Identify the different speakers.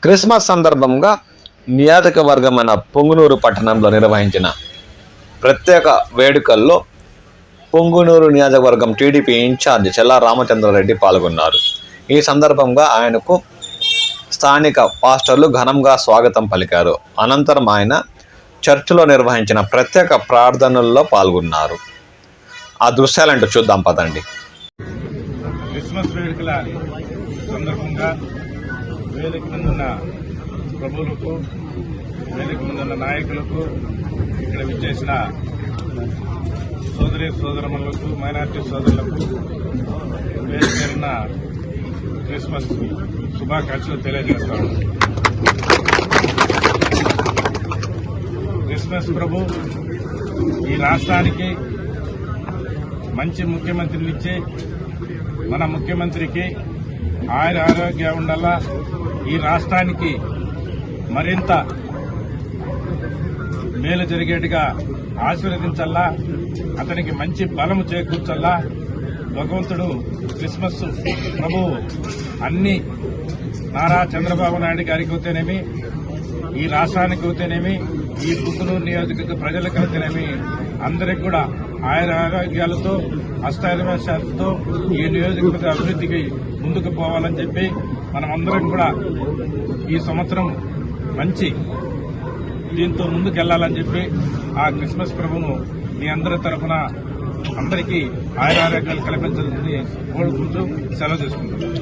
Speaker 1: Christmas సందర్భంగా నియోజకవర్గమైన పొంగునూరు పట్టణంలో నిర్వహించిన ప్రత్యేక వేడుకల్లో పొంగునూరు నియోజకవర్గం టీడీపీ ఇన్ఛార్జ్ చెల్లా రామచంద్రారెడ్డి పాల్గొన్నారు. ఈ సందర్భంగా ఆయనకు స్థానిక పాస్టర్లు ఘనంగా స్వాగతం పలికారు. అనంతరం ఆయన చర్చిలో నిర్వహించిన ప్రత్యేక ప్రార్థనల్లో పాల్గొన్నారు. ఆ దృశ్యాలంటూ చూద్దాం పదండి.
Speaker 2: క్రిస్మస్ వేడుకల సందర్భంగా వేదిక ముందున్న ప్రభువులకు, వేదిక ముందున్న నాయకులకు, ఇక్కడ విచ్చేసిన సోదరమణులకు, మైనార్టీ సోదరులకు వేదికైన క్రిస్మస్ శుభాకాంక్షలు తెలియజేస్తాను. క్రిస్మస్ ప్రభు ఈ రాష్ట్రానికి మంచి ముఖ్యమంత్రిని ఇచ్చి మన ముఖ్యమంత్రికి ఆరోగ్యం ఉండాలా, ఈ రాష్ట్రానికి మరింత మేలు జరిగేట్టుగా ఆశీర్వదించాలా, అతనికి మంచి బలము చేకూర్చాలా. భగవంతుడు క్రిస్మస్ ప్రభు అన్ని నారా చంద్రబాబు నాయుడు గారికి అయితేనేమి, ఈ రాష్ట్రానికి అయితేనేమి, ఈ పొంగునూరు నియోజకవర్గ ప్రజలకు అయితేనేమి అందరికి కూడా ఆరోగ్యాలతో అష్టాదశాలతో ఈ నియోజకవర్గ అభివృద్ధికి ముందుకు పోవాలని చెప్పి మనమందరం కూడా ఈ సంవత్సరం మంచి దీంతో ముందుకెళ్లాలని చెప్పి ఆ క్రిస్మస్ ప్రభును మీ అందరి తరఫున అందరికీ ఆరోగ్యాలు కల్పించాలని కోరుకుంటూ సెలవు తీసుకుంటున్నాం.